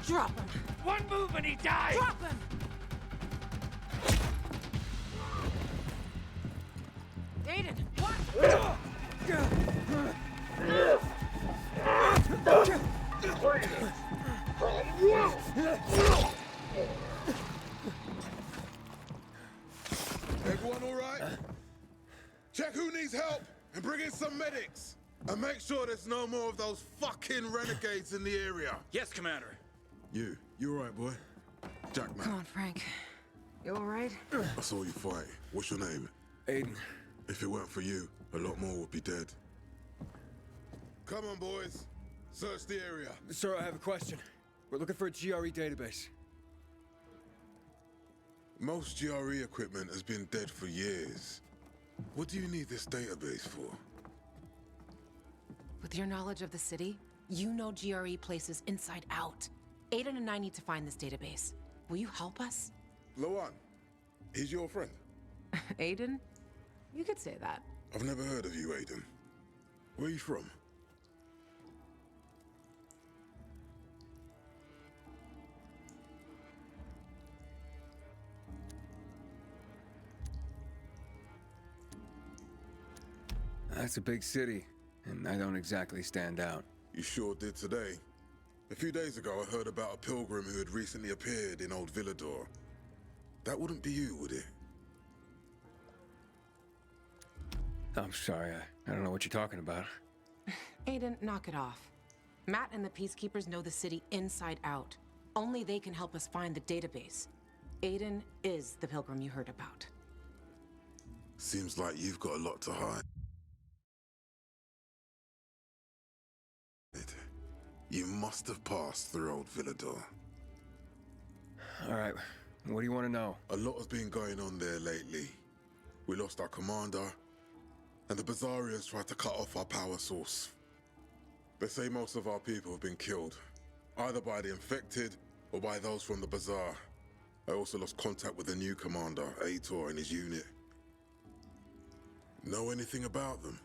Drop him! One move and he dies! Drop him! Aiden, what? Everyone all right? Check who needs help and bring in some medics. And make sure there's no more of those fucking renegades in the area. Yes, Commander. You all right, boy? Jack, man. Come on, Frank. You all right? I saw you fight. What's your name? Aiden. If it weren't for you, a lot more would be dead. Come on, boys. Search the area. Sir, I have a question. We're looking for a GRE database. Most GRE equipment has been dead for years. What do you need this database for? With your knowledge of the city, you know GRE places inside out. Aiden and I need to find this database. Will you help us? Lawan, he's your friend. Aiden? You could say that. I've never heard of you, Aiden. Where are you from? That's a big city, and I don't exactly stand out. You sure did today. A few days ago, I heard about a pilgrim who had recently appeared in Old Villador. That wouldn't be you, would it? I'm sorry, I don't know what you're talking about. Aiden, knock it off. Matt and the Peacekeepers know the city inside out. Only they can help us find the database. Aiden is the pilgrim you heard about. Seems like you've got a lot to hide. You must have passed through Old Villador. All right, what do you want to know? A lot has been going on there lately. We lost our commander, and the Bazaarians tried to cut off our power source. They say most of our people have been killed, either by the infected or by those from the Bazaar. I also lost contact with the new commander, Aitor, and his unit. Know anything about them?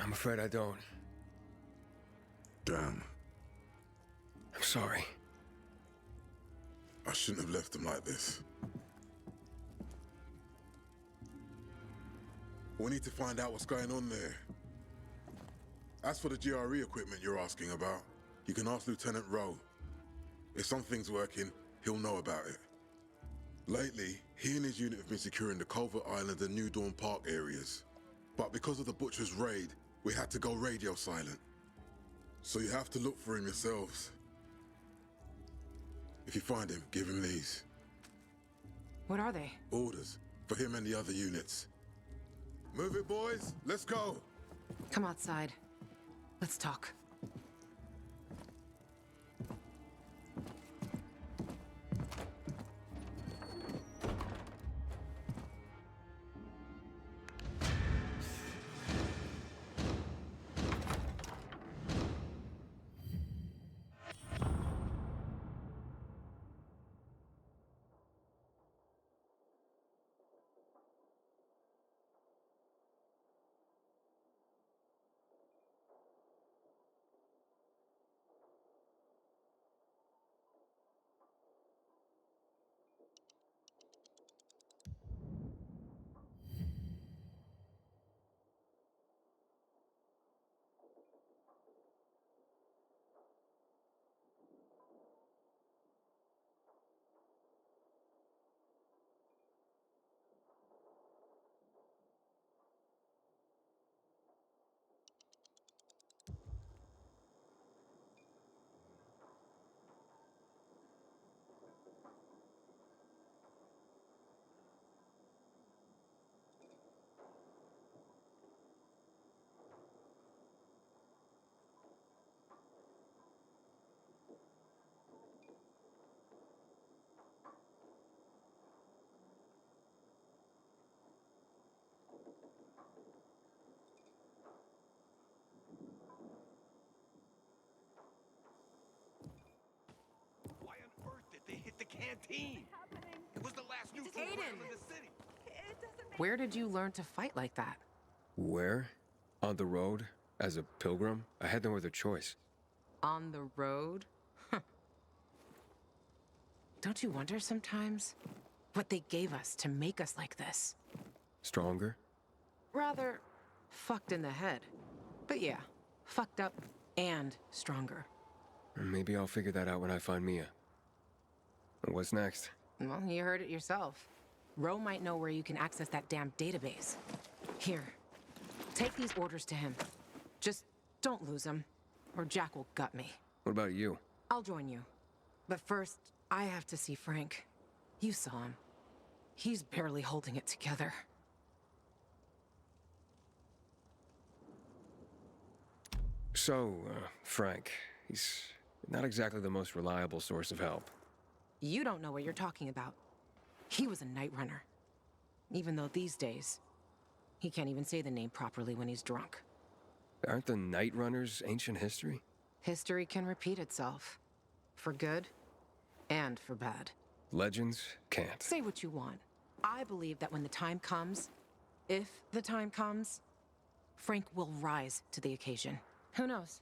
I'm afraid I don't. Damn. I'm sorry. I shouldn't have left them like this. We need to find out what's going on there. As for the GRE equipment you're asking about, you can ask Lieutenant Rowe. If something's working, he'll know about it. Lately, he and his unit have been securing the Culver Island and New Dawn Park areas. But because of the Butcher's raid, we had to go radio silent. So you have to look for him yourselves. If you find him, give him these. What are they? Orders for him and the other units. Move it, boys. Let's go. Come outside. Let's talk. Why on earth did they hit the canteen? It was the last neutral ground in the city. Where did you learn to fight like that? Where? On the road? As a pilgrim? I had no other choice. On the road? Don't you wonder sometimes what they gave us to make us like this? Stronger? Rather fucked in the head. But yeah, fucked up and stronger. Maybe I'll figure that out when I find Mia. What's next? Well, you heard it yourself. Roe might know where you can access that damn database. Here, take these orders to him. Just don't lose them, or Jack will gut me. What about you? I'll join you. But first, I have to see Frank. You saw him. He's barely holding it together. So, Frank, he's not exactly the most reliable source of help. You don't know what you're talking about. He was a night runner. Even though these days, he can't even say the name properly when he's drunk. Aren't the Night Runners ancient history? History can repeat itself. For good and for bad. Legends can't. Say what you want. I believe that when the time comes, if the time comes, Frank will rise to the occasion. Who knows?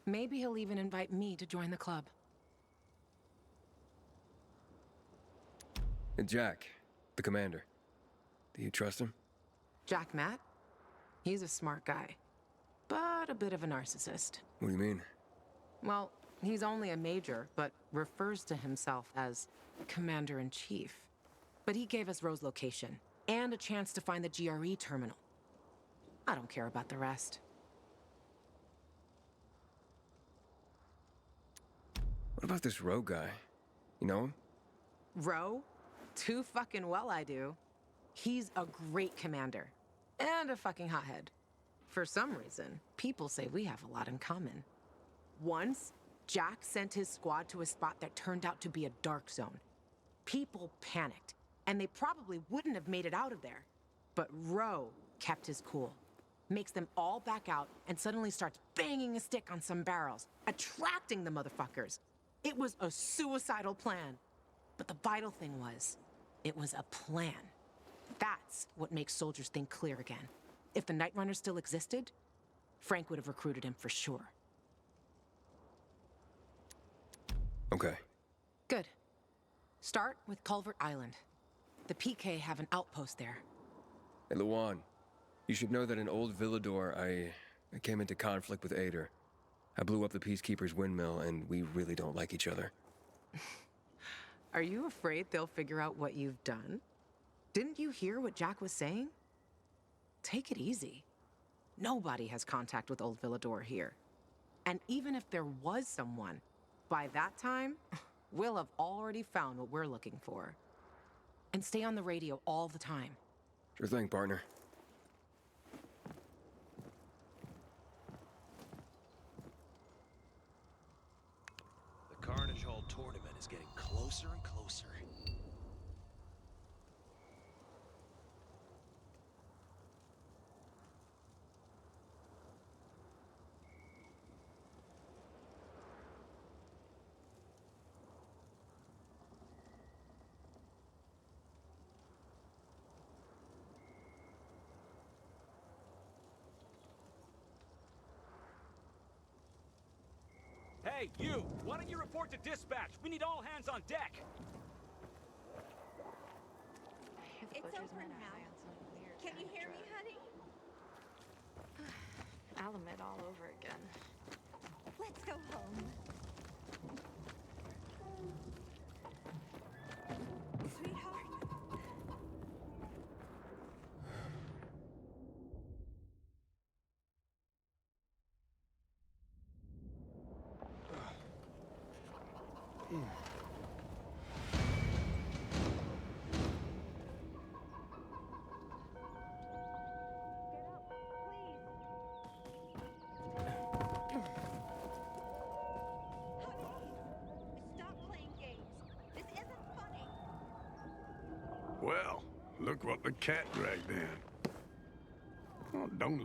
Maybe he'll even invite me to join the club. And Jack, the commander. Do you trust him? Jack Matt? He's a smart guy, but a bit of a narcissist. What do you mean? Well, he's only a major, but refers to himself as Commander-in-Chief. But he gave us Rose's location, and a chance to find the GRE terminal. I don't care about the rest. What about this Rogue guy? You know him? Roe? Too fucking well I do. He's a great commander. And a fucking hothead. For some reason, people say we have a lot in common. Once, Jack sent his squad to a spot that turned out to be a dark zone. People panicked, and they probably wouldn't have made it out of there. But Roe kept his cool. Makes them all back out and suddenly starts banging a stick on some barrels, attracting the motherfuckers. It was a suicidal plan. But the vital thing was, it was a plan. That's what makes soldiers think clear again. If the Night Runners still existed, Frank would have recruited him for sure. Okay. Good. Start with Culvert Island. The PK have an outpost there. Hey, Luan, you should know that in Old Villador, I came into conflict with Ader. I blew up the Peacekeeper's windmill, and we really don't like each other. Are you afraid they'll figure out what you've done? Didn't you hear what Jack was saying? Take it easy. Nobody has contact with Old Villador here. And even if there was someone, by that time, we'll have already found what we're looking for. And stay on the radio all the time. Sure thing, partner. The Carnage Hall tournament is getting closer and closer. Hey, you! Why don't you report to dispatch? We need all hands on deck! It's over now. Can you hear me, honey? I'll admit all over again. Let's go home. Sweetheart? Stop playing games. This isn't funny. Well, look what the cat dragged in. Oh, don't look.